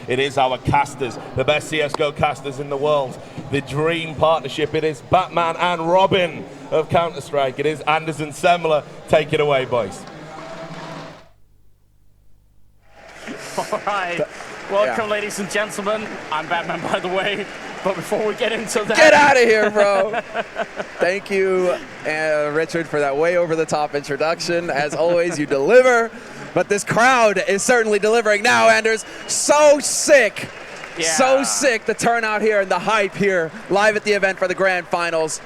It is our casters, the best CSGO casters in the world. The dream partnership. It is Batman and Robin of Counter-Strike. It is Anders and Semler. Take it away, boys. All right. Welcome, ladies and gentlemen. I'm Batman, by the way. But before we get into that... Get out of here, bro. Thank you, Richard, for that way over-the-top introduction. As always, you deliver. But this crowd is certainly delivering now, Anders. So sick. Yeah. So sick, the turnout here and the hype here, live at the event for the Grand Finals.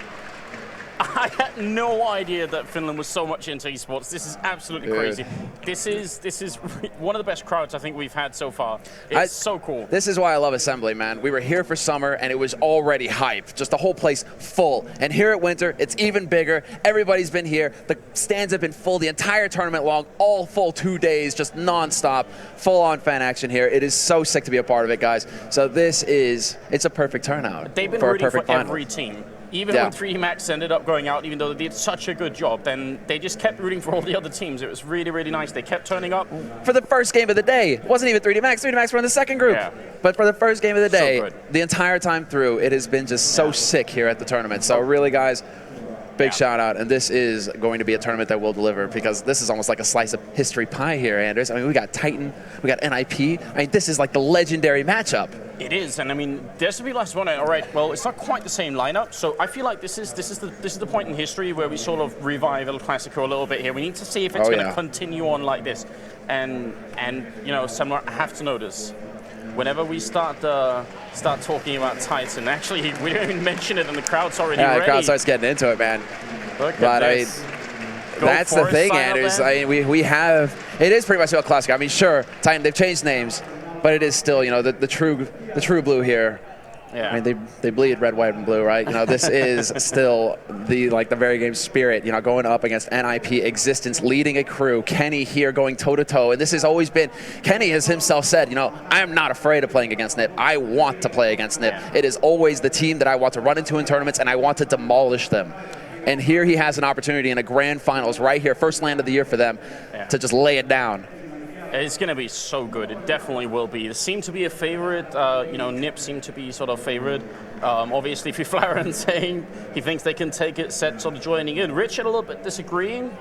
I had no idea that Finland was so much into esports. This is absolutely crazy. This is one of the best crowds I think we've had so far. It's so cool. This is why I love Assembly, man. We were here for summer and it was already hype. Just the whole place full. And here at Winter, it's even bigger. Everybody's been here. The stands have been full the entire tournament long, all full 2 days, just nonstop, full-on fan action here. It is so sick to be a part of it, guys. So it's a perfect turnout. They've been rooting for every team. Even when 3D Max ended up going out, even though they did such a good job, then they just kept rooting for all the other teams. It was really, really nice. They kept turning up. For the first game of the day, it wasn't even 3D Max. 3D Max were in the second group. Yeah. But for the first game of the day, the entire time through, it has been just so sick here at the tournament. So really, guys, big shout out. And this is going to be a tournament that will deliver, because this is almost like a slice of history pie here, Anders. I mean, we got Titan, we got NiP. I mean, this is like the legendary matchup. It is, and I mean, there's to be last one. All right, well, it's not quite the same lineup, so I feel like this is the point in history where we sort of revive El Clasico a little bit here. We need to see if it's going to continue on like this, and you know, someone have to notice whenever we start talking about Titan. Actually, we don't even mention it, and the crowd's already ready. The crowd starts getting into it, man. Look at this. That's the thing, Anders. I mean, we have it is pretty much El Clasico. I mean, sure, Titan, they've changed names, but it is still, you know, the true blue here. Yeah. I mean, they bleed red, white, and blue, right? You know, this is still the very game spirit. You know, going up against NiP, Existence, leading a crew. Kenny here going toe-to-toe, and this has always been. Kenny has himself said, you know, I am not afraid of playing against NiP. I want to play against NiP. Yeah. It is always the team that I want to run into in tournaments, and I want to demolish them. And here he has an opportunity in a grand finals right here, first land of the year for them, to just lay it down. It's going to be so good. It definitely will be. It seemed to be a favorite. You know, NiP seemed to be sort of favorite. Obviously, Fiflaren saying he thinks they can take it, Set sort of joining in. Richard a little bit disagreeing.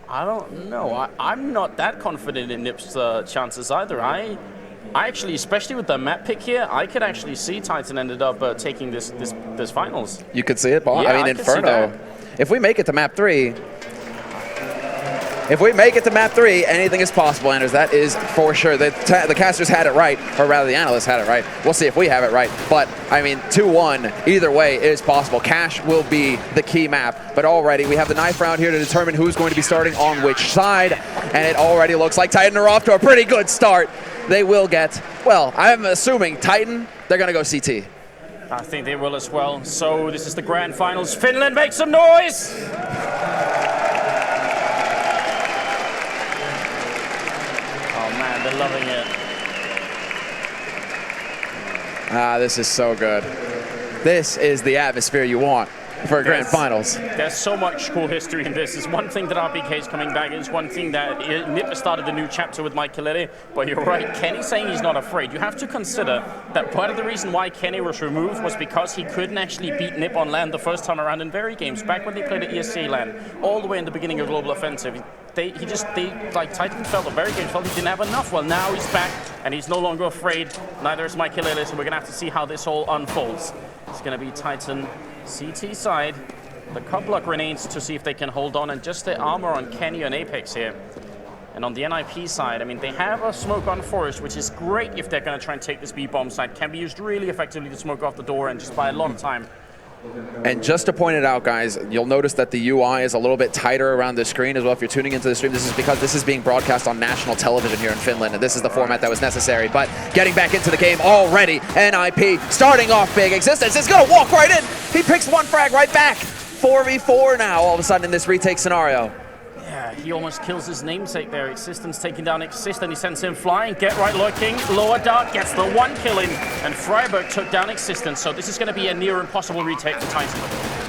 I don't know. I'm not that confident in NiP's chances either. I actually, especially with the map pick here, I could actually see Titan ended up taking this finals. You could see it, Paul? Yeah, I mean, Inferno. If we make it to map 3... If we make it to map 3, anything is possible, Anders. That is for sure. The casters had it right, or rather the analysts had it right. We'll see if we have it right. But, I mean, 2-1, either way, it is possible. Cash will be the key map. But already, we have the knife round here to determine who's going to be starting on which side. And it already looks like Titan are off to a pretty good start. They will get, well, I'm assuming Titan, they're going to go CT. I think they will as well. So this is the grand finals. Finland, make some noise! They're loving it. This is so good. This is the atmosphere you want for grand finals. There's so much cool history in this. It's one thing that RBK is coming back. It's one thing that NiP started a new chapter with Mike Killeri. But you're right, Kenny saying he's not afraid. You have to consider that part of the reason why Kenny was removed was because he couldn't actually beat NiP on LAN the first time around in very games. Back when they played at ESC LAN, all the way in the beginning of Global Offensive. Titan felt, the very game felt he didn't have enough. Well, now he's back, and he's no longer afraid. Neither is Mike Killeri, so we're going to have to see how this all unfolds. It's going to be Titan CT side. The couple of grenades to see if they can hold on, and just the armor on Kenny and Apex here. And on the NiP side, I mean, they have a smoke on Forest, which is great if they're going to try and take this B-bomb side. Can be used really effectively to smoke off the door and just buy a lot of time. And just to point it out, guys, you'll notice that the UI is a little bit tighter around the screen as well. If you're tuning into the stream, this is because this is being broadcast on national television here in Finland, and this is the format that was necessary. But getting back into the game already, NiP starting off big. Existence is going to walk right in. He picks one frag right back. 4v4 now, all of a sudden, in this retake scenario. Yeah, he almost kills his namesake there. Existence taking down Exist, and he sends him flying. Get right looking. Lower dart gets the one killing, and Freiburg took down Existence. So this is going to be a near impossible retake for Titan.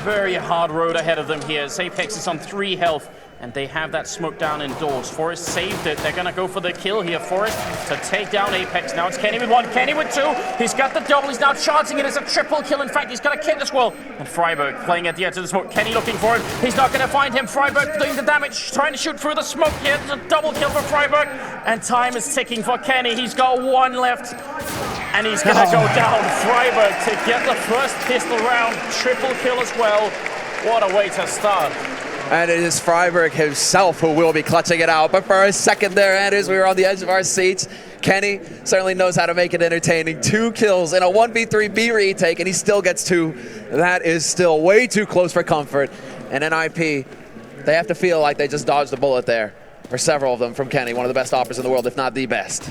Very hard road ahead of them here. Apex is on 3 health. And they have that smoke down indoors. Forrest saved it. They're going to go for the kill here. Forrest to take down Apex. Now it's Kenny with one, Kenny with two. He's got the double. He's now charging it as a triple kill. In fact, he's got a kit as well. And Freiberg playing at the edge of the smoke. Kenny looking for him. He's not going to find him. Freiberg doing the damage, trying to shoot through the smoke here. It's a double kill for Freiberg. And time is ticking for Kenny. He's got one left. And he's going to go down. Freiberg to get the first pistol round. Triple kill as well. What a way to start. And it is Freiberg himself who will be clutching it out. But for a second there, Anders, we were on the edge of our seats. Kenny certainly knows how to make it entertaining. 2 kills in a 1v3 B retake, and he still gets 2. That is still way too close for comfort. And NiP, they have to feel like they just dodged a bullet there. For several of them from Kenny, one of the best operators in the world, if not the best.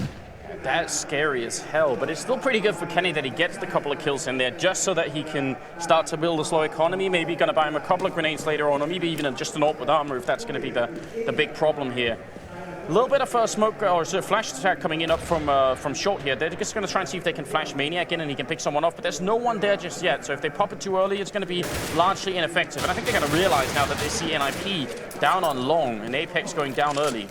That's scary as hell, but it's still pretty good for Kenny that he gets the couple of kills in there just so that he can start to build a slow economy. Maybe going to buy him a couple of grenades later on, or maybe even just an AWP with armor if that's going to be the big problem here. A little bit of smoke or flash attack coming in up from short here. They're just going to try and see if they can flash Maniac in and he can pick someone off, but there's no one there just yet. So if they pop it too early, it's going to be largely ineffective. And I think they're going to realize now that they see NiP down on long and Apex going down early.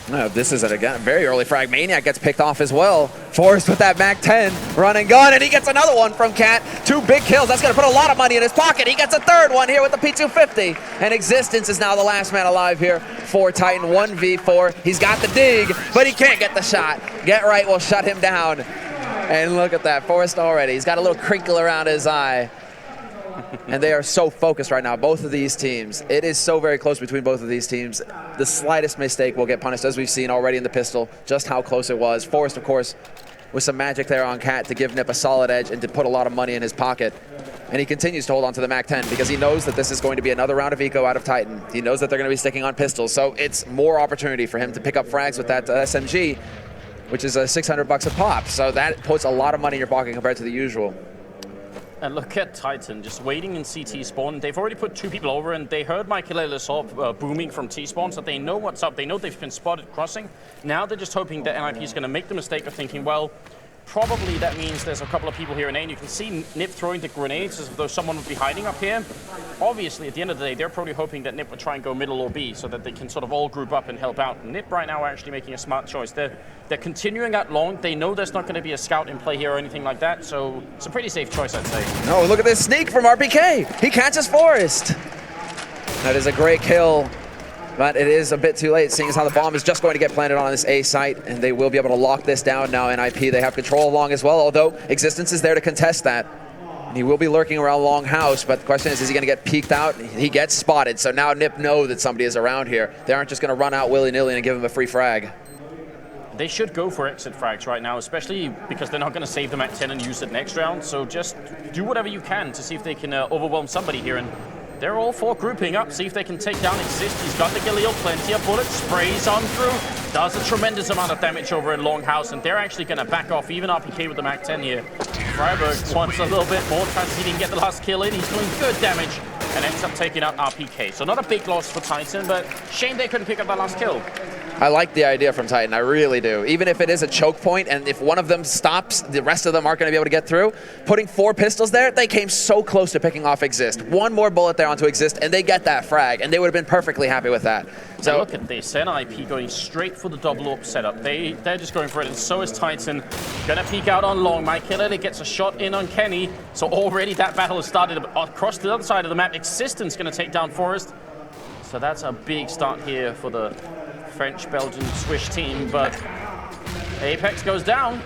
No, this is a very early frag. Maniac gets picked off as well. Forrest with that MAC-10, run and gun, and he gets another one from Cat. 2 big kills. That's going to put a lot of money in his pocket. He gets a third one here with the P250. And Existence is now the last man alive here for Titan 1v4. He's got the dig, but he can't get the shot. Get Right will shut him down. And look at that, Forrest already. He's got a little crinkle around his eye. And they are so focused right now, both of these teams. It is so very close between both of these teams. The slightest mistake will get punished, as we've seen already in the pistol, just how close it was. Forrest, of course, with some magic there on Cat to give NiP a solid edge and to put a lot of money in his pocket. And he continues to hold on to the MAC-10 because he knows that this is going to be another round of eco out of Titan. He knows that they're going to be sticking on pistols, so it's more opportunity for him to pick up frags with that SMG, which is $600 a pop. So that puts a lot of money in your pocket compared to the usual. And look at Titan, just waiting in CT spawn. They've already put 2 people over, and they heard my Kalele booming from T-spawn, so they know what's up. They know they've been spotted crossing. Now they're just hoping that NiP is going to make the mistake of thinking, well, probably that means there's a couple of people here in A, and you can see NiP throwing the grenades as though someone would be hiding up here. Obviously, at the end of the day, they're probably hoping that NiP would try and go middle or B so that they can sort of all group up and help out. And NiP right now are actually making a smart choice. They're continuing out long. They know there's not going to be a scout in play here or anything like that, so it's a pretty safe choice, I'd say. No, look at this sneak from RPK. He catches Forrest. That is a great kill, but it is a bit too late, seeing as how the bomb is just going to get planted on this A site, and they will be able to lock this down now. NiP, they have control along as well, although Existence is there to contest that. He will be lurking around long house, but the question is he going to get peeked out? He gets spotted, so now NiP know that somebody is around here. They aren't just going to run out willy-nilly and give him a free frag. They should go for exit frags right now, especially because they're not going to save them at 10 and use it next round. So just do whatever you can to see if they can overwhelm somebody here. And they're all 4 grouping up, see if they can take down Exist. He's got the Galil, plenty of bullets, sprays on through, does a tremendous amount of damage over in Longhouse, and they're actually going to back off, even RPK with the MAC-10 here. Freiberg wants a little bit more, tries to see if he can get the last kill in. He's doing good damage and ends up taking out RPK. So not a big loss for Titan, but shame they couldn't pick up that last kill. I like the idea from Titan, I really do. Even if it is a choke point, and if one of them stops, the rest of them aren't going to be able to get through. Putting 4 pistols there, they came so close to picking off Exist. 1 more bullet there onto Exist, and they get that frag, and they would have been perfectly happy with that. So and look at this, NiP going straight for the double AWP setup. They're just going for it, and so is Titan. Gonna peek out on long. My killer gets a shot in on Kenny, so already that battle has started across the other side of the map. Existence gonna take down Forrest. So that's a big start here for the French, Belgian, Swiss team, but Apex goes down.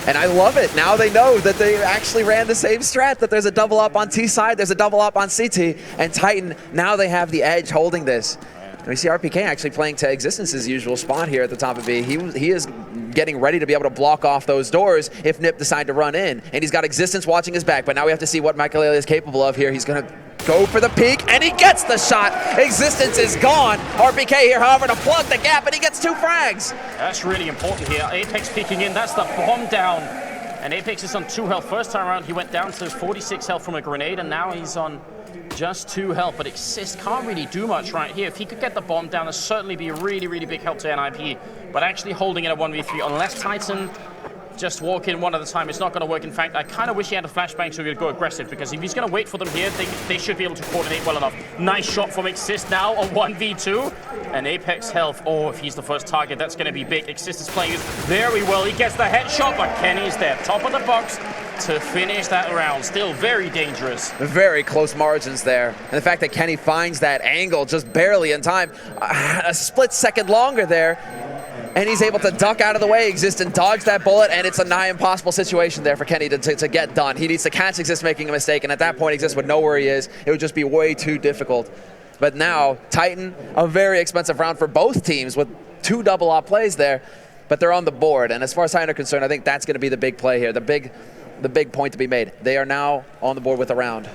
And I love it. Now they know that they actually ran the same strat, that there's a double up on T side, there's a double up on CT, and Titan, now they have the edge holding this. And we see RPK actually playing to Existence's usual spot here at the top of B. He is getting ready to be able to block off those doors if NiP decide to run in. And he's got Existence watching his back, but now we have to see what Michael is capable of here. He's going to go for the peek, and he gets the shot. Existence is gone. RPK here, however, to plug the gap, and he gets 2 frags. That's really important here. Apex peeking in, that's the bomb down. And Apex is on 2 health. First time around, he went down to 46 health from a grenade, and now he's on just 2 health. But Exist can't really do much right here. If he could get the bomb down, that'd certainly be a really, really big help to NiP. But actually holding it at 1v3, unless Titan just walk in one at a time. It's not going to work. In fact, I kind of wish he had a flashbang so he could go aggressive, because if he's going to wait for them here, they should be able to coordinate well enough. Nice shot from Exist now on 1v2. And Apex Health, oh, if he's the first target, that's going to be big. Exist is playing this very well. He gets the headshot, but Kenny's there, top of the box to finish that round. Still very dangerous. Very close margins there. And the fact that Kenny finds that angle just barely in time, a split second longer there, and he's able to duck out of the way, Exist, and dodge that bullet, and it's a nigh impossible situation there for Kenny to get done. He needs to catch Exist making a mistake, and at that point, Exist would know where he is. It would just be way too difficult. But now, Titan, a very expensive round for both teams with 2 double op plays there, but they're on the board. And as far as Titan are concerned, I think that's going to be the big play here, the big point to be made. They are now on the board with a round.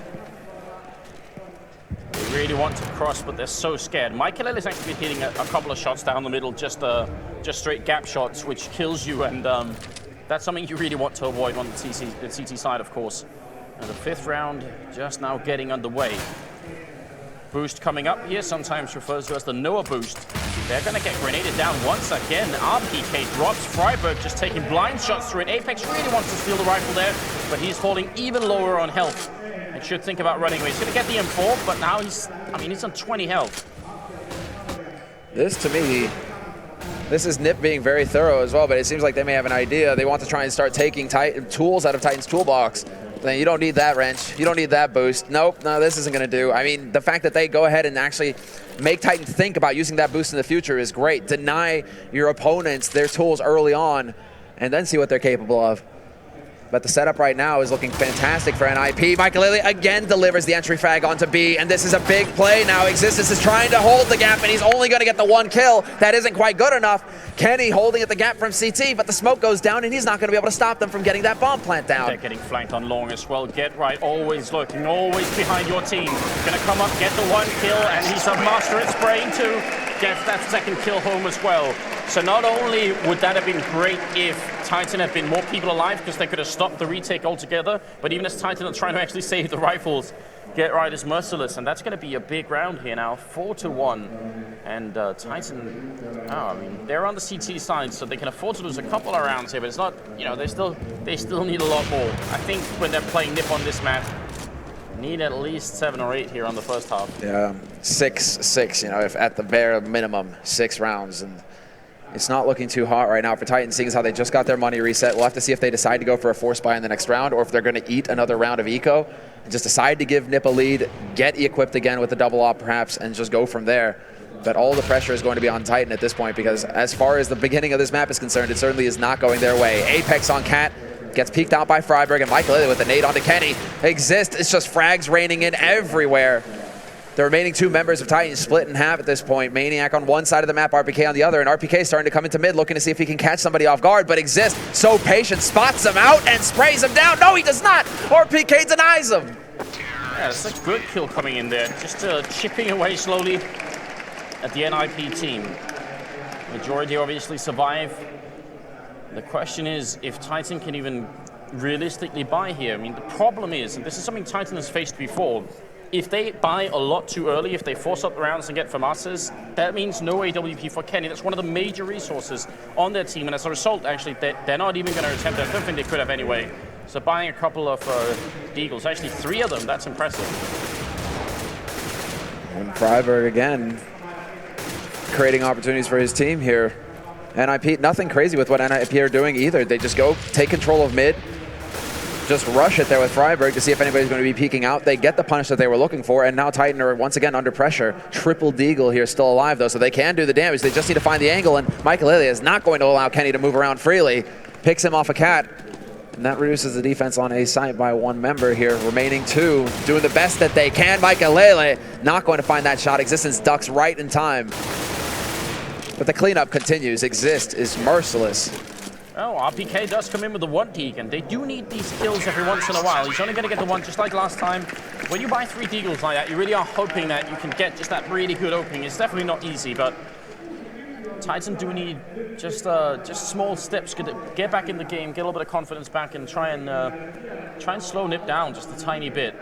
They really want to cross, but they're so scared. Michael is actually hitting a couple of shots down the middle, just straight gap shots, which kills you, and that's something you really want to avoid on the CT side, of course. And the 5th round just now getting underway. Boost coming up here, sometimes referred to as the Noah boost. They're going to get grenaded down once again. RPK drops. Freiburg just taking blind shots through it. Apex really wants to steal the rifle there, but he's falling even lower on health. And should think about running away. He's going to get the M4, but now he's on 20 health. This, to me, this is NiP being very thorough as well, but it seems like they may have an idea. They want to try and start taking tools out of Titan's toolbox. Then you don't need that wrench. You don't need that boost. Nope, no, this isn't going to do. I mean, the fact that they go ahead and actually make Titan think about using that boost in the future is great. Deny your opponents their tools early on and then see what they're capable of. But the setup right now is looking fantastic for NiP. Michael Lilly again delivers the entry frag onto B, and this is a big play now. Existence is trying to hold the gap, and he's only going to get the 1 kill. That isn't quite good enough. Kenny holding at the gap from CT, but the smoke goes down, and he's not going to be able to stop them from getting that bomb plant down. They're getting flanked on long as well. Get right, always looking, always behind your team. Going to come up, get the 1 kill, and he's a master at spraying too. Gets that 2nd kill home as well. So not only would that have been great if Titan had been more people alive, because they could have stopped the retake altogether, but even as Titan are trying to actually save the rifles, Get Right is merciless, and that's going to be a big round here now, 4-1. And Titan, I mean, they're on the CT side, so they can afford to lose a couple of rounds here, but it's not, you know, they still need a lot more. I think when they're playing NiP on this map, need at least 7 or 8 here on the first half. Yeah, 6, you know, if at the bare minimum, 6 rounds. And it's not looking too hot right now for Titan, seeing as how they just got their money reset. We'll have to see if they decide to go for a force buy in the next round, or if they're going to eat another round of eco and just decide to give NiP a lead, get equipped again with the double op perhaps, and just go from there. But all the pressure is going to be on Titan at this point, because as far as the beginning of this map is concerned, it certainly is not going their way. Apex on Cat. Gets peeked out by Freiburg, and Michael Lilly with the nade onto Kenny. Exist, it's just frags raining in everywhere. The remaining 2 members of Titan split in half at this point. Maniac on one side of the map, RPK on the other, and RPK starting to come into mid, looking to see if he can catch somebody off guard, but Exist, so patient, spots him out and sprays him down. No, he does not! RPK denies him! Yeah, it's a good kill coming in there. Just chipping away slowly at the NiP team. Majority obviously survive. The question is if Titan can even realistically buy here. I mean, the problem is, and this is something Titan has faced before, if they buy a lot too early, if they force up the rounds and get FAMASas, that means no AWP for Kenny. That's one of the major resources on their team, and as a result, actually, they're not even going to attempt it. I don't think they could have anyway. So buying a couple of Deagles, actually 3 of them, that's impressive. And Freiburg again, creating opportunities for his team here. NiP, nothing crazy with what NiP are doing either. They just go take control of mid, just rush it there with Freiburg to see if anybody's going to be peeking out. They get the punish that they were looking for, and now Titan are once again under pressure. Triple Deagle here still alive though, so they can do the damage. They just need to find the angle, and Michael Lilly is not going to allow Kenny to move around freely. Picks him off a Cat, and that reduces the defense on A site by 1 member here. Remaining 2 doing the best that they can. Michael Lilly not going to find that shot. Existence ducks right in time. But the cleanup continues. Exist is merciless. Oh, RPK does come in with the 1 Deagle. They do need these kills every once in a while. He's only going to get the 1 just like last time. When you buy 3 Deagles like that, you really are hoping that you can get just that really good opening. It's definitely not easy, but Titan do need just small steps. Get back in the game, get a little bit of confidence back, and try and slow NiP down just a tiny bit.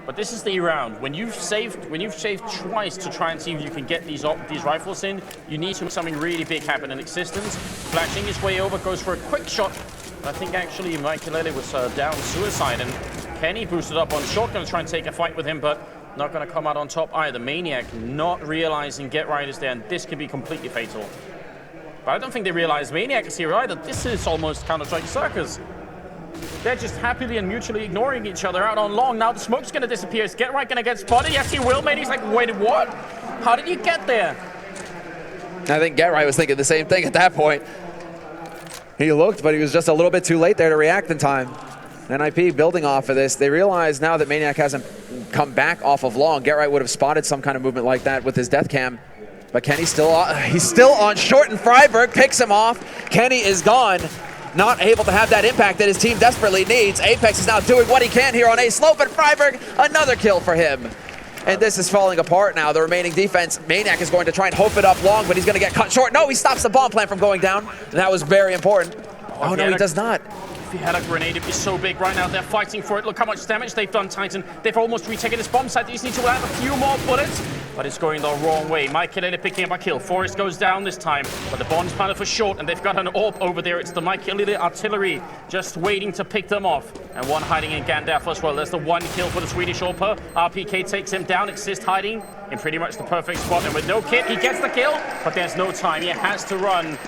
But this is the round. When you've saved twice to try and see if you can get these rifles in, you need to make something really big happen. And Existence, flashing his way over, goes for a quick shot I think actually Michael was down suicide, and Kenny boosted up on short, going to try and take a fight with him, but not going to come out on top either. Maniac not realizing Get Right is there, and this could be completely fatal. But I don't think they realize Maniac is here either. This is almost Counter-Strike Circus. They're just happily and mutually ignoring each other out on long. Now the smoke's going to disappear. Is Get Right going to get spotted? Yes, he will. Maniac's like, wait, what? How did you get there? I think Get Right was thinking the same thing at that point. He looked, but he was just a little bit too late there to react in time. NiP building off of this, they realize now that Maniac hasn't come back off of long. Get Right would have spotted some kind of movement like that with his death cam. But Kenny's still on short, and Freiburg picks him off. Kenny is gone, not able to have that impact that his team desperately needs. Apex is now doing what he can here on A slope, and Freiburg, another kill for him. And this is falling apart now. The remaining defense, Maniac is going to try and hope it up long, but he's going to get cut short. No, he stops the bomb plant from going down. And that was very important. Oh, no, he does not. If he had a grenade, it'd be so big right now. They're fighting for it. Look how much damage they've done, Titan. They've almost retaken this bomb site. They just need to add a few more bullets, but it's going the wrong way. Michael picking up a kill. Forest goes down this time, but the bomb's planted for short, and they've got an AWP over there. It's the Michael artillery just waiting to pick them off. And one hiding in Gandalf as well. There's the one kill for the Swedish AWPer. RPK takes him down. Exist hiding in pretty much the perfect spot, and with no kit, he gets the kill, but there's no time. He has to run.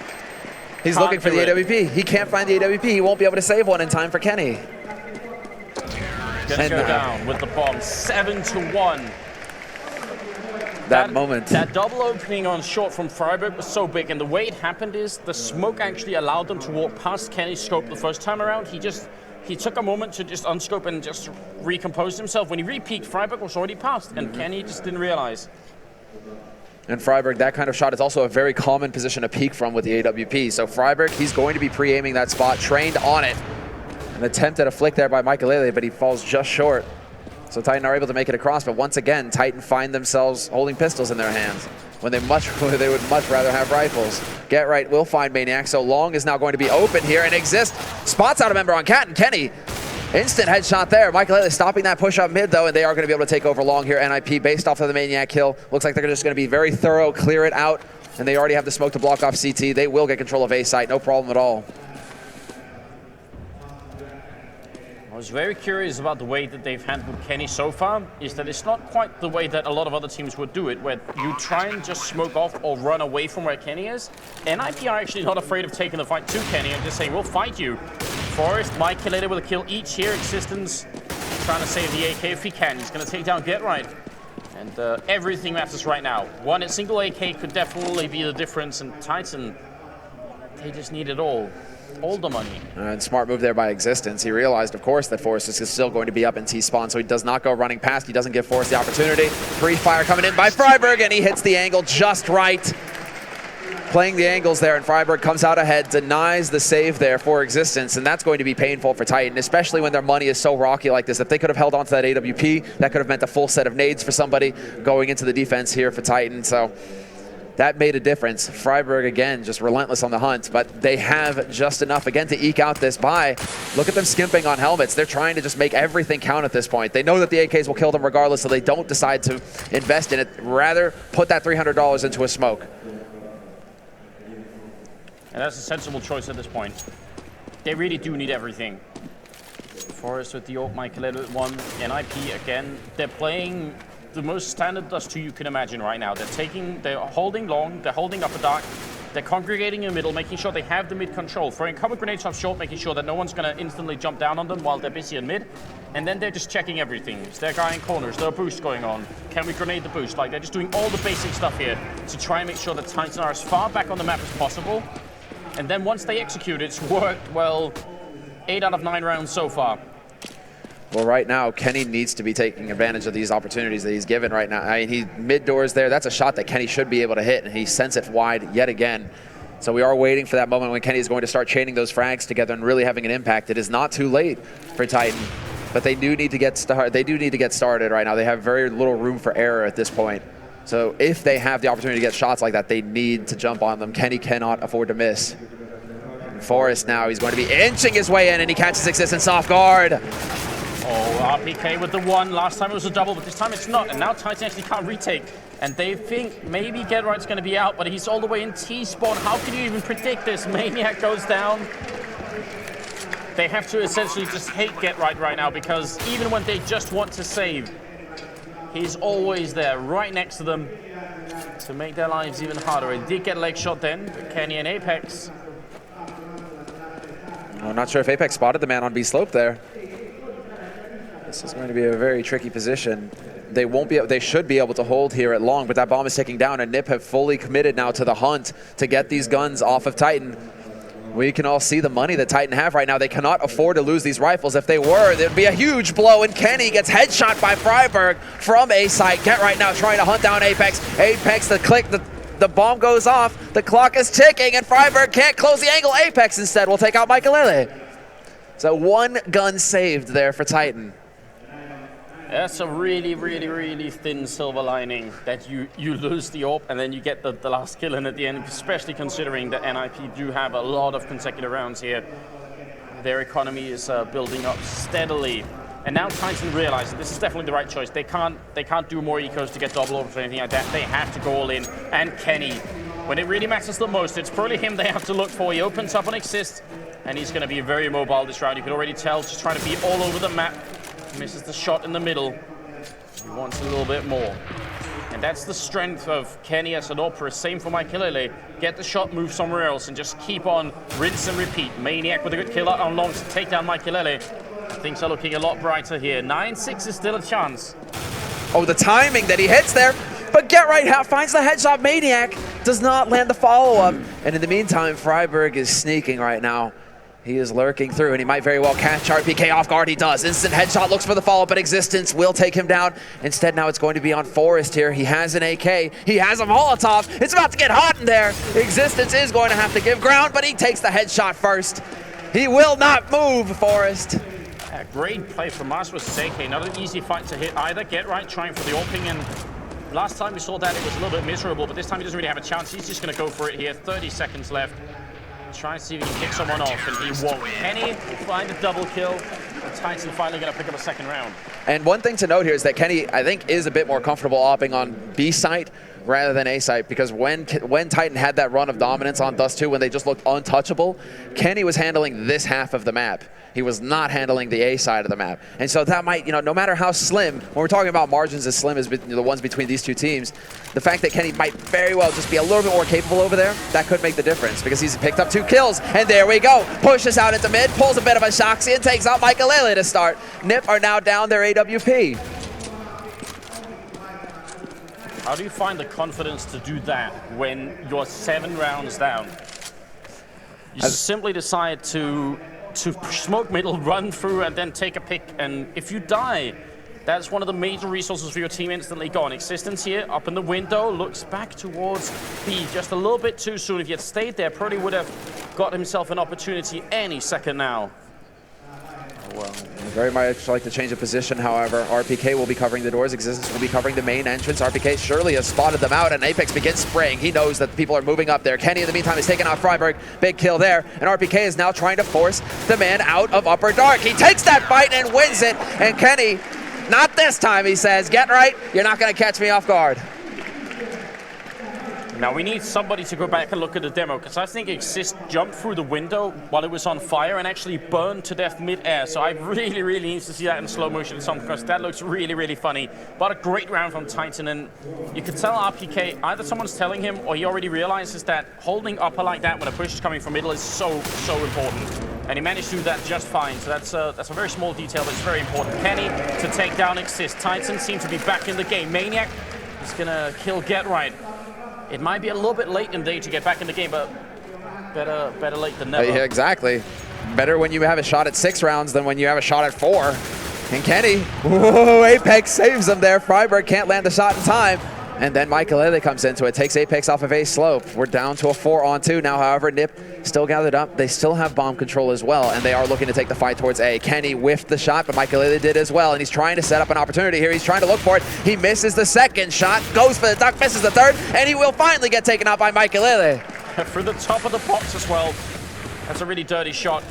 He's looking for the AWP. He can't find the AWP. He won't be able to save one in time for Kenny. Gonna go down with the bomb, 7-1. That moment. That double opening on short from Freiburg was so big, and the way it happened is the smoke actually allowed them to walk past Kenny's scope the first time around. He took a moment to just unscope and just recompose himself. When he re-peeked, Freiburg was already past, and Kenny just didn't realize. And Freiburg, that kind of shot is also a very common position to peek from with the AWP. So Freiburg, he's going to be pre-aiming that spot, trained on it. An attempt at a flick there by Michael, but he falls just short. So Titan are able to make it across, but once again, Titan find themselves holding pistols in their hands when they would much rather have rifles. Get Right will find Maniac, so Long is now going to be open here, and Exist spots out a member on Cat, and Kenny. Instant headshot there. Michael stopping that push up mid, though, and they are going to be able to take over long here. NiP based off of the Maniac kill. Looks like they're just going to be very thorough, clear it out, and they already have the smoke to block off CT. They will get control of A site, no problem at all. I was very curious about the way that they've handled Kenny so far, is that it's not quite the way that a lot of other teams would do it, where you try and just smoke off or run away from where Kenny is. NiP are actually not afraid of taking the fight to Kenny and just saying, we'll fight you. Forest, Michael with a kill each here. Existence trying to save the AK if he can. He's going to take down Get Right. And everything matters right now. One single AK could definitely be the difference, and Titan, they just need it all. All the money. And smart move there by Existence. He realized, of course, that Forrest is still going to be up in T-spawn, so he does not go running past. He doesn't give Forrest the opportunity. Free fire coming in by Freiburg, and he hits the angle just right. Playing the angles there, and Freiburg comes out ahead, denies the save there for Existence, and that's going to be painful for Titan, especially when their money is so rocky like this. If they could have held on to that AWP, that could have meant a full set of nades for somebody going into the defense here for Titan. So that made a difference. Freiburg, again, just relentless on the hunt, but they have just enough, again, to eke out this buy. Look at them skimping on helmets. They're trying to just make everything count at this point. They know that the AKs will kill them regardless, so they don't decide to invest in it. Rather, put that $300 into a smoke. And that's a sensible choice at this point. They really do need everything. Forrest with the AWP, Michael with one, NiP again. They're playing the most standard Dust 2 you can imagine right now. They're holding long, they're holding upper dark, they're congregating in the middle, making sure they have the mid control, throwing cover grenades up short, making sure that no one's going to instantly jump down on them while they're busy in mid. And then they're just checking everything. Is there a guy in corners? Is there a boost going on? Can we grenade the boost? Like, they're just doing all the basic stuff here to try and make sure that Titan are as far back on the map as possible. And then once they execute, it's worked, well, 8 out of 9 rounds so far. Well, right now, Kenny needs to be taking advantage of these opportunities that he's given right now. I mean, he mid-doors there. That's a shot that Kenny should be able to hit, and he sends it wide yet again. So we are waiting for that moment when Kenny is going to start chaining those frags together and really having an impact. It is not too late for Titan, but they do need to get started. They do need to get started right now. They have very little room for error at this point. So if they have the opportunity to get shots like that, they need to jump on them. Kenny cannot afford to miss. And Forrest now, he's going to be inching his way in, and he catches Existence off guard. Oh, RPK with the one. Last time it was a double, but this time it's not. And now Titan actually can't retake. And they think maybe Get Right's going to be out, but he's all the way in T-spawn. How can you even predict this? Maniac goes down. They have to essentially just hate Get right now, because even when they just want to save, he's always there, right next to them, to make their lives even harder. He did get a leg shot then, but Kenny and Apex. I'm not sure if Apex spotted the man on B slope there. This is going to be a very tricky position. They won't be. They should be able to hold here at long, but that bomb is ticking down, and NiP have fully committed now to the hunt to get these guns off of Titan. We can all see the money that Titan have right now. They cannot afford to lose these rifles. If they were, there'd be a huge blow, and Kenny gets headshot by Freiburg from A site. Get right now trying to hunt down Apex. Apex, the bomb goes off. The clock is ticking, and Freiburg can't close the angle. Apex instead will take out Michaelele. So one gun saved there for Titan. That's a really, really, really thin silver lining, that you lose the AWP and then you get the last kill in at the end, especially considering that NiP do have a lot of consecutive rounds here. Their economy is building up steadily. And now Titan realize that this is definitely the right choice. They can't do more ecos to get double orbs or anything like that. They have to go all in. And Kenny, when it really matters the most, it's probably him they have to look for. He opens up on Exist, and he's going to be very mobile this round. You can already tell, just trying to be all over the map. Misses the shot in the middle. He wants a little bit more. And that's the strength of Kenny as an opera. Same for Michaelele. Get the shot, move somewhere else, and just keep on, rinse and repeat. Maniac with a good kill on long to take down Michaelele. Things are looking a lot brighter here. 9-6 is still a chance. Oh, the timing that he hits there. But Get Right finds the headshot. Maniac does not land the follow-up. And in the meantime, Freiburg is sneaking right now. He is lurking through, and he might very well catch RPK off guard. He does. Instant headshot, looks for the follow-up, but Existence will take him down. Instead, now it's going to be on Forrest here. He has an AK. He has a Molotov. It's about to get hot in there. Existence is going to have to give ground, but he takes the headshot first. He will not move, Forrest. Yeah, great play from Mars with his AK. Not an easy fight to hit either. Get Right trying for the AWPing, and last time we saw that it was a little bit miserable, but this time he doesn't really have a chance. He's just going to go for it here. 30 seconds left. Try to see if he can pick someone off, and he won't. Kenny will find a double kill. And Titan finally going to pick up a second round. And one thing to note here is that Kenny, I think, is a bit more comfortable opping on B site rather than A site, because when Titan had that run of dominance on Dust 2, when they just looked untouchable, Kenny was handling this half of the map. He was not handling the A side of the map. And so that might, no matter how slim, when we're talking about margins as slim as the ones between these two teams, the fact that Kenny might very well just be a little bit more capable over there, that could make the difference, because he's picked up 2 kills. And there we go. Pushes out into mid, pulls a bit of a Shoxy, and takes out Michaelele to start. NiP are now down their AWP. How do you find the confidence to do that when you're 7 rounds down? You simply decide to smoke middle, run through, and then take a pick. And if you die, that's one of the major resources for your team instantly gone. Existence here, up in the window, looks back towards B just a little bit too soon. If he had stayed there, probably would have got himself an opportunity any second now. Well, very much like to change of position, however. RPK will be covering the doors. Existence will be covering the main entrance. RPK surely has spotted them out, and Apex begins spraying. He knows that people are moving up there. Kenny, in the meantime, is taking out Freiburg. Big kill there. And RPK is now trying to force the man out of Upper Dark. He takes that fight and wins it. And Kenny, not this time, he says, Get Right, you're not going to catch me off guard. Now we need somebody to go back and look at the demo, because I think Exist jumped through the window while it was on fire and actually burned to death mid-air. So I really, really need to see that in slow motion at some, because that looks really, really funny. But a great round from Titan, and you can tell RPK, either someone's telling him or he already realizes that holding upper like that when a push is coming from middle is so important. And he managed to do that just fine. So that's a very small detail, but it's very important. Kenny to take down Exist. Titan seem to be back in the game. Maniac is gonna kill Get Right. It might be a little bit late in the day to get back in the game, but better late than never. Yeah, exactly. Better when you have a shot at 6 rounds than when you have a shot at 4. And Kenny, whoa, Apex saves him there. Freiburg can't land the shot in time. And then Michaelele comes into it, takes Apex off of A slope. We're down to a 4-on-2 now, however. NiP still gathered up. They still have bomb control as well, and they are looking to take the fight towards A. Kenny whiffed the shot, but Michaelele did as well, and he's trying to set up an opportunity here. He's trying to look for it. He misses the second shot, goes for the duck, misses the third, and he will finally get taken out by Michaelele. Through the top of the box as well. That's a really dirty shot.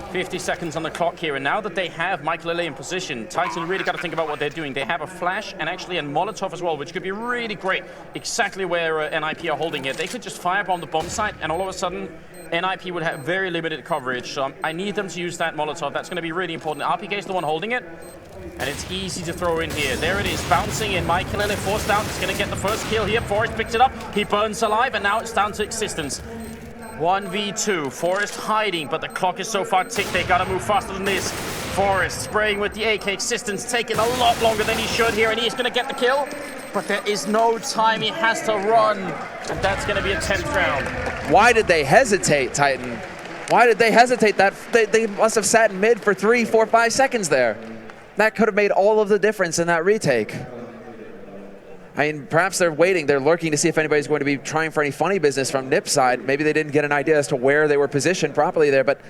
50 seconds on the clock here, and now that they have Michael in position, Titan really got to think about what they're doing. They have a flash and actually a Molotov as well, which could be really great, exactly where NiP are holding it. They could just firebomb the bomb site, and all of a sudden, NiP would have very limited coverage. So I need them to use that Molotov. That's going to be really important. RPK is the one holding it, and it's easy to throw in here. There it is, bouncing in. Michael forced out. He's going to get the first kill here. Forrest picks it up. He burns alive, and now it's down to Existence. 1v2, Forrest hiding, but the clock is so far ticked, they gotta move faster than this. Forrest spraying with the AK, Existence taking a lot longer than he should here, and he's gonna get the kill, but there is no time, he has to run, and that's gonna be a 10th round. Why did they hesitate, Titan? Why did they hesitate? They must have sat in mid for 3, 4, 5 seconds there. That could have made all of the difference in that retake. I mean, perhaps they're waiting, they're lurking to see if anybody's going to be trying for any funny business from NiP's side. Maybe they didn't get an idea as to where they were positioned properly there, but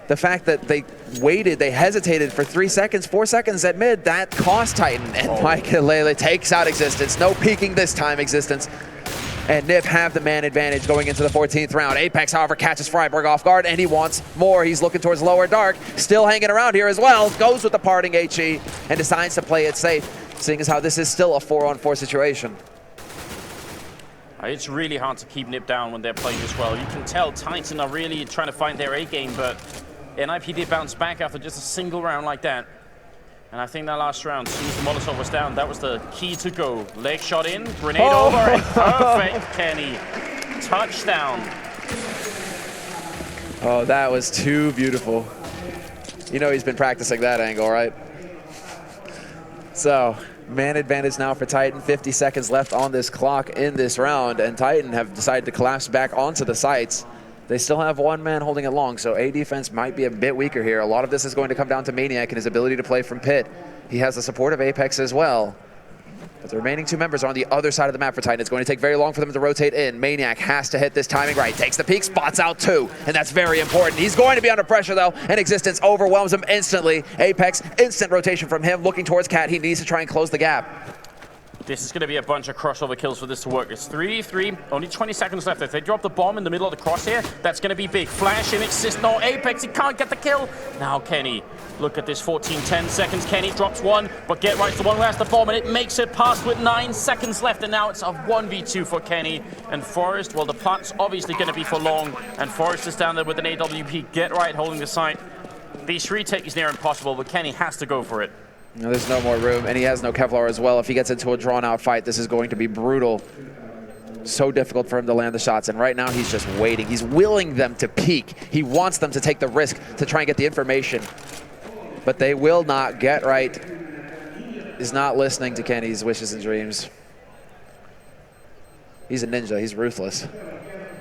the fact that they waited, they hesitated for 3 seconds, 4 seconds at mid, that cost Titan. And Mike takes out Existence. No peeking this time, Existence. And NiP have the man advantage going into the 14th round. Apex, however, catches Freiburg off guard, and he wants more. He's looking towards lower dark, still hanging around here as well. Goes with the parting HE and decides to play it safe, seeing as how this is still a 4-on-4 situation. It's really hard to keep NiP down when they're playing this well. You can tell Titan are really trying to find their A-game, but NiP did bounce back after just a single round like that. And I think that last round, as soon as the Molotov was down, that was the key to go. Leg shot in, grenade over, and perfect, Kenny. Touchdown. Oh, that was too beautiful. You know he's been practicing that angle, right? So, man advantage now for Titan. 50 seconds left on this clock in this round, and Titan have decided to collapse back onto the sites. They still have one man holding it long, so A defense might be a bit weaker here. A lot of this is going to come down to Maniac and his ability to play from pit. He has the support of Apex as well. But the remaining 2 members are on the other side of the map for Titan. It's going to take very long for them to rotate in. Maniac has to hit this timing right. Takes the peek, spots out 2, and that's very important. He's going to be under pressure, though, and Existence overwhelms him instantly. Apex, instant rotation from him, looking towards Cat. He needs to try and close the gap. This is going to be a bunch of crossover kills for this to work. It's 3-3, only 20 seconds left. If they drop the bomb in the middle of the crosshair, that's going to be big. Flash in, Exist, no Apex, he can't get the kill. Now Kenny, look at this, 10 seconds. Kenny drops 1, but Get Right's the one who has the bomb, and it makes it past with 9 seconds left, and now it's a 1v2 for Kenny. And Forrest, well, the plant's obviously going to be for long, and Forrest is down there with an AWP. Get Right holding the site. These retake is near impossible, but Kenny has to go for it. No, there's no more room, and he has no Kevlar as well. If he gets into a drawn-out fight, this is going to be brutal. So difficult for him to land the shots, and right now he's just waiting. He's willing them to peek. He wants them to take the risk to try and get the information, but they will not. Get Right is not listening to Kenny's wishes and dreams. He's a ninja. He's ruthless.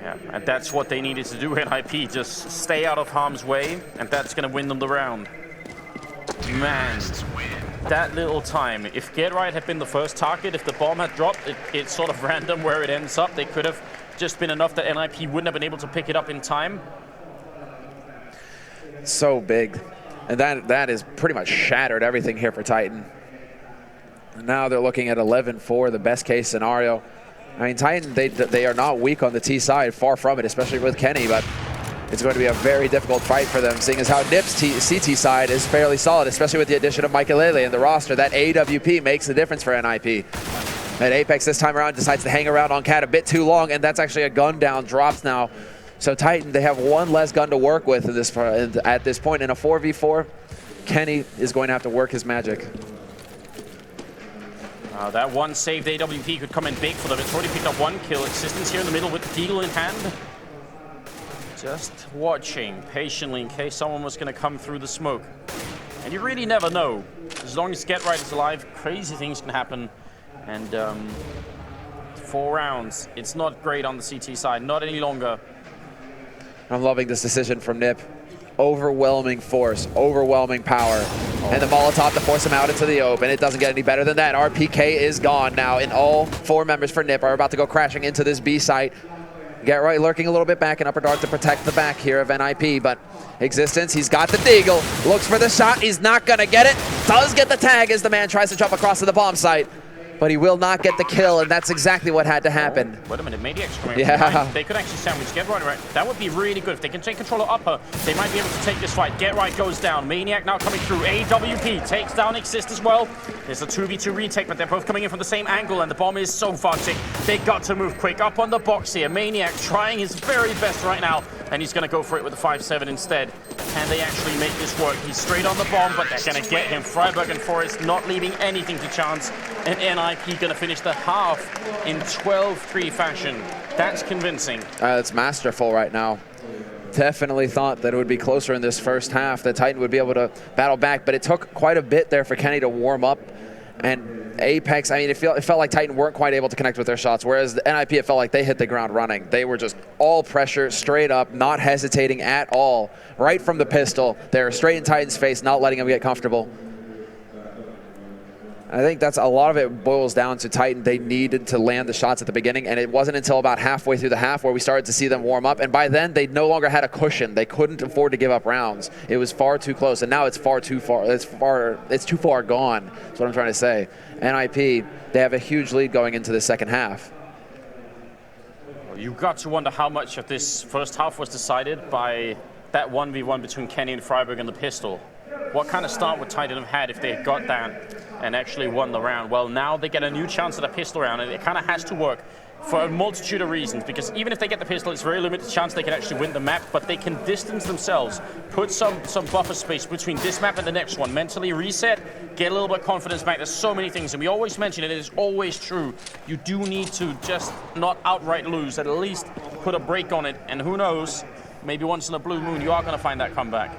Yeah, and that's what they needed to do in NiP. Just stay out of harm's way, and that's going to win them the round. Man, that little time. If Get Right had been the first target, if the bomb had dropped, it's sort of random where it ends up. They could have just been enough that NiP wouldn't have been able to pick it up in time. So big. And that is pretty much shattered everything here for Titan. And now they're looking at 11-4, the best case scenario. I mean, Titan, they are not weak on the T side, far from it, especially with Kenny, but it's going to be a very difficult fight for them, seeing as how NiP's CT side is fairly solid, especially with the addition of Michael in the roster. That AWP makes the difference for NiP. And Apex this time around decides to hang around on Cat a bit too long, and that's actually a gun down, drops now. So Titan, they have one less gun to work with at this point. In a 4v4, Kenny is going to have to work his magic. That one saved AWP could come in big for them. It's already picked up 1 kill. Existence here in the middle with the deagle in hand. Just watching patiently in case someone was going to come through the smoke. And you really never know. As long as Get Right is alive, crazy things can happen. And 4 rounds. It's not great on the CT side, not any longer. I'm loving this decision from NiP. Overwhelming force, overwhelming power. And the Molotov to force him out into the open. It doesn't get any better than that. RPK is gone now, and all 4 members for NiP are about to go crashing into this B site. Get Right lurking a little bit back in upper dark to protect the back here of NiP, but Existence, he's got the deagle, looks for the shot, he's not gonna get it, does get the tag as the man tries to jump across to the bomb site. but he will not get the kill, and that's exactly what had to happen. Wait a minute, Maniac's coming behind. They could actually sandwich Get Right. That would be really good. If they can take control of upper, they might be able to take this fight. Get Right goes down. Maniac now coming through. AWP takes down Exist as well. There's a 2v2 retake, but they're both coming in from the same angle, and the bomb is so far tick. They got to move quick. Up on the box here. Maniac trying his very best right now, and he's going to go for it with the 5-7 instead. Can they actually make this work? He's straight on the bomb, but they're going to get him. Freiburg and Forrest not leaving anything to chance, and NiP going to finish the half in 12-3 fashion. That's convincing. That's masterful right now. Definitely thought that it would be closer in this first half, that Titan would be able to battle back, but it took quite a bit there for Kenny to warm up. And Apex, I mean, it felt like Titan weren't quite able to connect with their shots, whereas the NiP, it felt like they hit the ground running. They were just all pressure, straight up, not hesitating at all. Right from the pistol, they're straight in Titan's face, not letting him get comfortable. I think that's a lot of it boils down to Titan. They needed to land the shots at the beginning, and it wasn't until about halfway through the half where we started to see them warm up, and by then they no longer had a cushion. They couldn't afford to give up rounds. It was far too close, and now it's far too far. It's too far gone. That's what I'm trying to say. NiP, they have a huge lead going into the second half. You got to wonder how much of this first half was decided by that 1v1 between Kenny and Freiburg and the pistol. What kind of start would Titan have had if they had got that and actually won the round? Well, now they get a new chance at a pistol round, and it kind of has to work for a multitude of reasons, because even if they get the pistol, it's a very limited chance they can actually win the map, but they can distance themselves, put some buffer space between this map and the next one, mentally reset, get a little bit of confidence back. There's so many things, and we always mention it is always true. You do need to just not outright lose, at least put a break on it, and who knows, maybe once in a blue moon, you are going to find that comeback.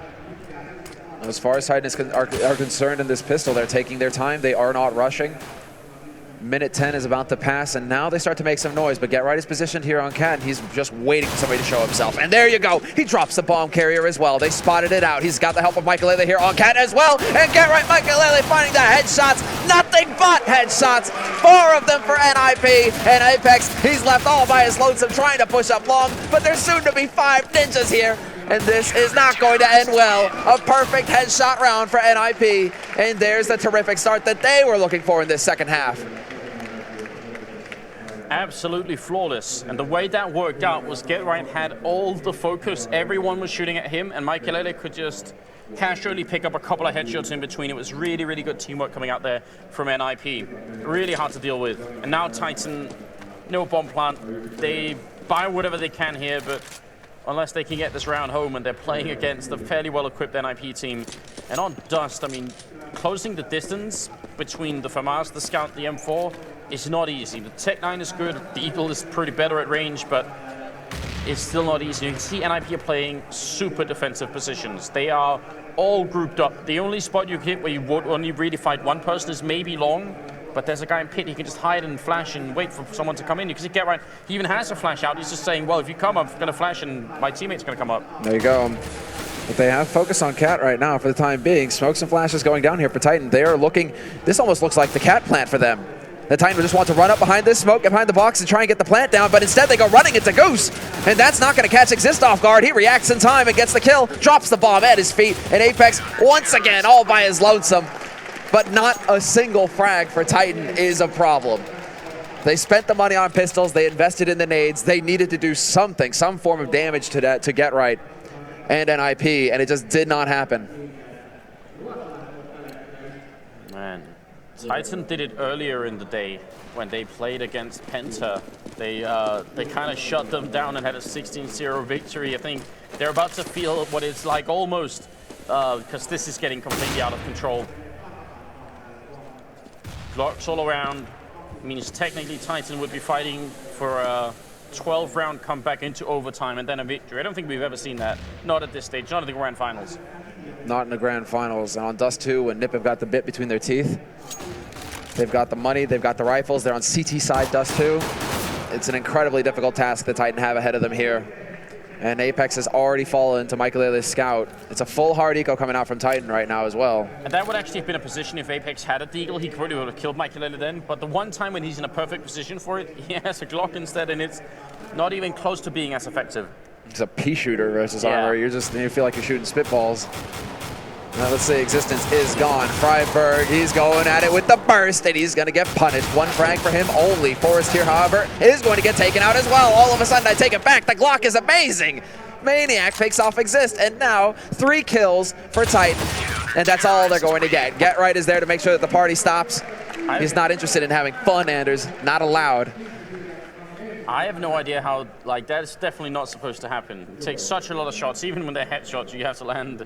As far as Titan are concerned in this pistol, they're taking their time. They are not rushing. Minute 10 is about to pass, and now they start to make some noise, but Get Right is positioned here on Cat, and he's just waiting for somebody to show himself. And there you go. He drops the bomb carrier as well. They spotted it out. He's got the help of Michaelele here on Cat as well, and Get Right Michaelele finding the headshots. Nothing but headshots. 4 of them for NiP, and Apex, he's left all by his lonesome trying to push up long, but there's soon to be 5 ninjas here. And this is not going to end well. A perfect headshot round for NiP. And there's the terrific start that they were looking for in this second half. Absolutely flawless. And the way that worked out was Get Right had all the focus. Everyone was shooting at him, and Michaelele could just casually pick up a couple of headshots in between. It was really, really good teamwork coming out there from NiP. Really hard to deal with. And now Titan, no bomb plant. They buy whatever they can here, but unless they can get this round home, and they're playing against a fairly well-equipped NiP team. And on Dust, I mean, closing the distance between the FAMAS, the Scout, the M4 is not easy. The Tech-9 is good, the Eagle is pretty better at range, but it's still not easy. You can see NiP are playing super defensive positions. They are all grouped up. The only spot you hit where you would only really fight one person is maybe long, but there's a guy in pit, he can just hide and flash and wait for someone to come in. Because Get Right, he even has a flash out. He's just saying, well, if you come, I'm going to flash and my teammate's going to come up. There you go. But they have focus on Cat right now for the time being. Smokes and flashes going down here for Titan. They are looking, this almost looks like the Cat plant for them. The Titan just want to run up behind this smoke, get behind the box and try and get the plant down, but instead they go running into Goose. And that's not going to catch Exist off guard. He reacts in time and gets the kill, drops the bomb at his feet, and Apex once again all by his lonesome. But not a single frag for Titan is a problem. They spent the money on pistols, they invested in the nades, they needed to do something, some form of damage to that to Get Right and NiP, and it just did not happen. Man, Titan did it earlier in the day when they played against Penta. They kind of shut them down and had a 16-0 victory. I think they're about to feel what it's like almost, because this is getting completely out of control. Blocks all around means technically Titan would be fighting for a 12-round comeback into overtime and then a victory. I don't think we've ever seen that. Not at this stage, not at the Grand Finals. Not in the Grand Finals. And on Dust 2, when NiP have got the bit between their teeth, they've got the money, they've got the rifles, they're on CT side Dust 2. It's an incredibly difficult task that Titan have ahead of them here. And Apex has already fallen to Michaelele's Scout. It's a full hard eco coming out from Titan right now as well. And that would actually have been a position if Apex had a Deagle. He probably would have killed Michaelele then. But the one time when he's in a perfect position for it, he has a Glock instead, and it's not even close to being as effective. It's a pea shooter versus armor. You feel like you're shooting spitballs. Let's see, Existence is gone. Freiberg, he's going at it with the burst, and he's going to get punished. One frag for him only. Forrest here, however, is going to get taken out as well. All of a sudden, I take it back. The Glock is amazing. Maniac picks off Exist, and now 3 kills for Titan. And that's all they're going to get. Get Right is there to make sure that the party stops. He's not interested in having fun, Anders. Not allowed. I have no idea how, like, that's definitely not supposed to happen. It takes such a lot of shots. Even when they're headshots, you have to land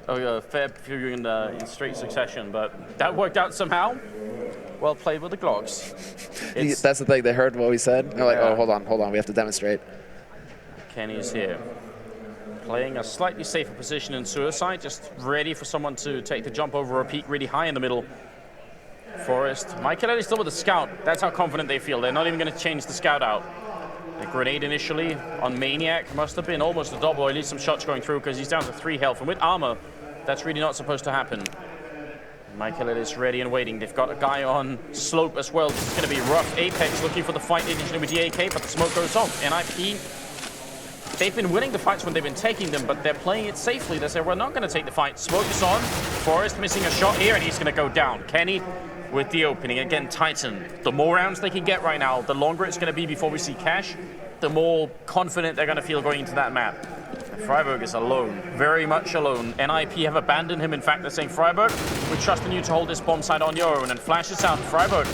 a fair few in straight succession. But that worked out somehow. Well played with the Glocks. That's the thing. They heard what we said. They're like, oh, hold on. We have to demonstrate. Kenny's here. Playing a slightly safer position in Suicide, just ready for someone to take the jump over a peak really high in the middle. Forrest. Michael is still with the scout. That's how confident they feel. They're not even going to change the scout out. The grenade initially on Maniac must have been almost a double, or at least some shots going through, because he's down to 3 health. And with armor, that's really not supposed to happen. Michael is ready and waiting. They've got a guy on slope as well. This is going to be rough. Apex looking for the fight initially with the AK, but the smoke goes off. NiP, they've been winning the fights when they've been taking them, but they're playing it safely. They say, we're not going to take the fight. Smoke is on. Forrest missing a shot here, and he's going to go down. Kenny with the opening. Again, Titan. The more rounds they can get right now, the longer it's going to be before we see cash, the more confident they're going to feel going into that map. And Freiberg is alone, very much alone. NiP have abandoned him. In fact, they're saying, Freiberg, we're trusting you to hold this bomb site on your own. And flashes out. Freiberg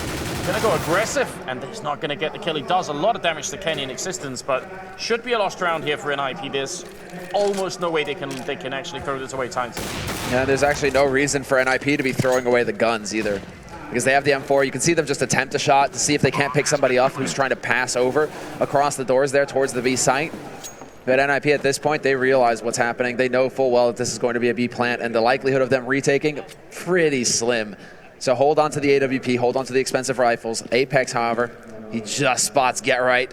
going to go aggressive, and he's not going to get the kill. He does a lot of damage to Kenny in Existence, but should be a lost round here for NiP. There's almost no way they can actually throw this away, Titan. Yeah, there's actually no reason for NiP to be throwing away the guns either, because they have the M4. You can see them just attempt a shot to see if they can't pick somebody up who's trying to pass over across the doors there towards the B site. But NiP at this point, they realize what's happening. They know full well that this is going to be a B plant, and the likelihood of them retaking, pretty slim. So hold on to the AWP, hold on to the expensive rifles. Apex, however, he just spots Get Right.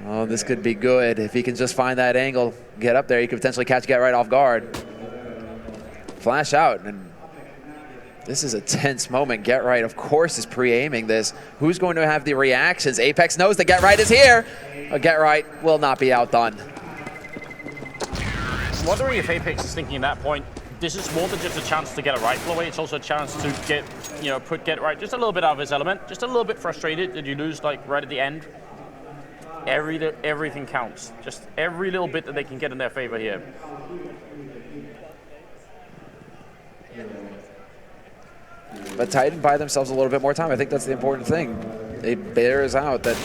Oh, this could be good. If he can just find that angle, get up there, he could potentially catch Get Right off guard. Flash out, and this is a tense moment. Get Right, of course, is pre-aiming this. Who's going to have the reactions? Apex knows that Get Right is here. Get Right will not be outdone. I'm wondering if Apex is thinking at that point, this is more than just a chance to get a rifle away. It's also a chance to get, put Get Right just a little bit out of his element. Just a little bit frustrated that you lose, like, right at the end. Everything counts. Just every little bit that they can get in their favor here. But Titan buy themselves a little bit more time. I think that's the important thing. It bears out that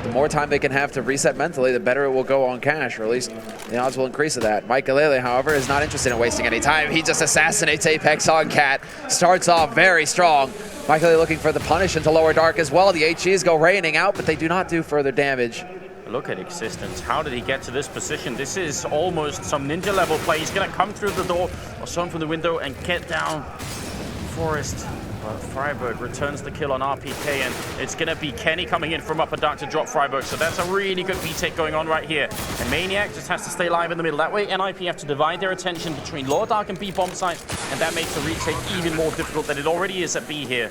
the more time they can have to reset mentally, the better it will go on cash, or at least the odds will increase of that. Mikelele, however, is not interested in wasting any time. He just assassinates Apex on Cat. Starts off very strong. Mikelele looking for the punish into lower dark as well. The HEs go raining out, but they do not do further damage. Look at Existence. How did he get to this position? This is almost some ninja level play. He's going to come through the door or someone from the window and get down Forrest. Freiberg returns the kill on RPK, and it's going to be Kenny coming in from upper dark to drop Freiberg. So that's a really good B-take going on right here. And Maniac just has to stay alive in the middle. That way, NiP have to divide their attention between lower dark and B bomb site, and that makes the retake even more difficult than it already is at B here.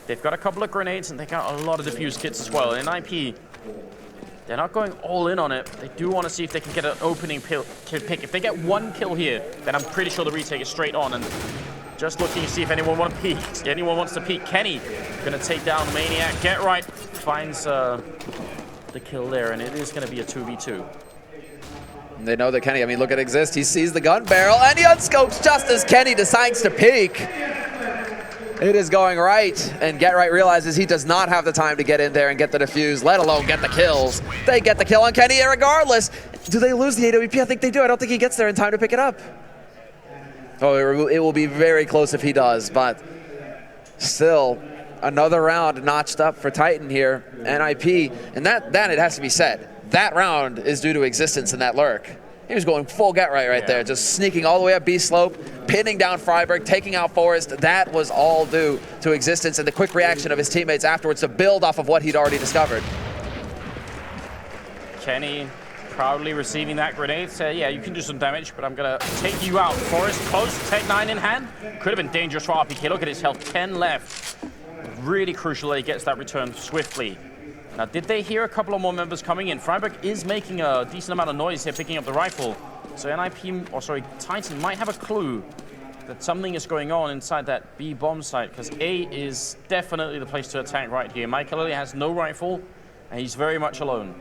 They've got a couple of grenades, and they got a lot of diffuse kits as well. And NiP, they're not going all in on it. They do want to see if they can get an opening pick. If they get one kill here, then I'm pretty sure the retake is straight on. And just looking to see if anyone wants to peek. Anyone wants to peek. Kenny gonna take down Maniac. Get Right finds the kill there, and it is gonna be a 2v2. They know that Kenny, I mean, look at Exist. He sees the gun barrel, and he unscopes just as Kenny decides to peek. It is going right, and Get Right realizes he does not have the time to get in there and get the defuse, let alone get the kills. They get the kill on Kenny regardless. Do they lose the AWP? I think they do. I don't think he gets there in time to pick it up. Oh, it will be very close if he does, but still another round notched up for Titan here, NiP, and that it has to be said, that round is due to Existence in that lurk. He was going full Get Right there, just sneaking all the way up B slope, pinning down Freiberg, taking out Forrest. That was all due to Existence and the quick reaction of his teammates afterwards to build off of what he'd already discovered. Kenny proudly receiving that grenade, said, yeah, you can do some damage, but I'm gonna take you out. Forrest close, Tech 9 in hand. Could have been dangerous for RPK. Look at his health, 10 left. Really crucial that he gets that return swiftly. Now, did they hear a couple of more members coming in? Freiberg is making a decent amount of noise here, picking up the rifle. So NiP, or sorry, Titan might have a clue that something is going on inside that B bomb site, because A is definitely the place to attack right here. Michael Lilly has no rifle, and he's very much alone.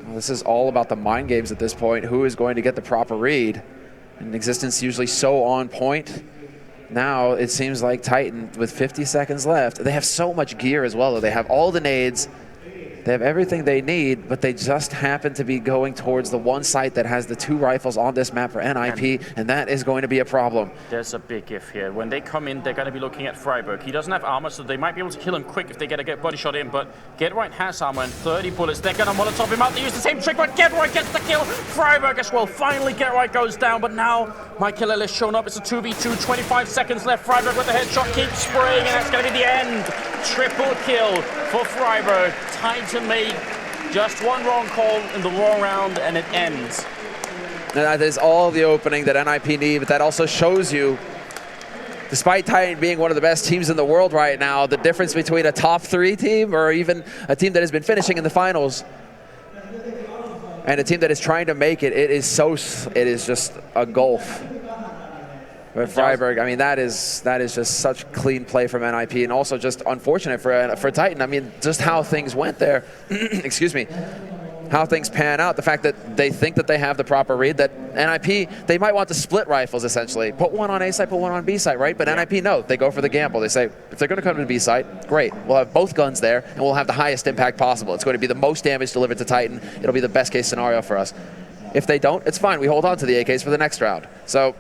Well, this is all about the mind games at this point. Who is going to get the proper read? And Existence usually so on point. Now it seems like Titan, with 50 seconds left, they have so much gear as well. They have all the nades. They have everything they need, but they just happen to be going towards the one site that has the 2 rifles on this map for NiP, and that is going to be a problem. There's a big if here. When they come in, they're going to be looking at Freiburg. He doesn't have armor, so they might be able to kill him quick if they get a body shot in, but Get Right has armor and 30 bullets. They're going to Molotov him out. They use the same trick, but Get Right gets the kill. Freiburg as well. Finally, Get Right goes down, but now Michael Ellis shown up. It's a 2v2, 25 seconds left. Freiburg with the headshot keeps spraying, and that's going to be the end. Triple kill for Freiburg. Titan made just one wrong call in the wrong round, and it ends. And that is all the opening that NiP need, but that also shows you, despite Titan being one of the best teams in the world right now, the difference between a top 3 team or even a team that has been finishing in the finals and a team that is trying to make it, it is just a gulf. But Freiburg, I mean, that is just such clean play from NiP, and also just unfortunate for Titan. I mean, just how things went there, excuse me, how things pan out. The fact that they think that they have the proper read, that NiP, they might want to split rifles essentially. Put one on A site, put one on B site, right? But NiP, no, they go for the gamble. They say, if they're going to come to the B site, great. We'll have both guns there, and we'll have the highest impact possible. It's going to be the most damage delivered to Titan. It'll be the best case scenario for us. If they don't, it's fine. We hold on to the AKs for the next round. So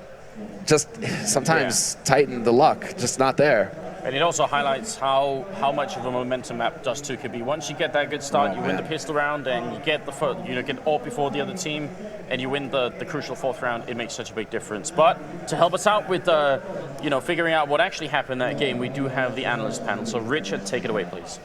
just sometimes Titan, the luck, just not there. And it also highlights how much of a momentum map Dust 2 could be. Once you get that good start, you win the pistol round, and you get get AWP before the other team, and you win the crucial 4th round. It makes such a big difference. But to help us out with figuring out what actually happened in that game, we do have the analyst panel. So Richard, take it away, please.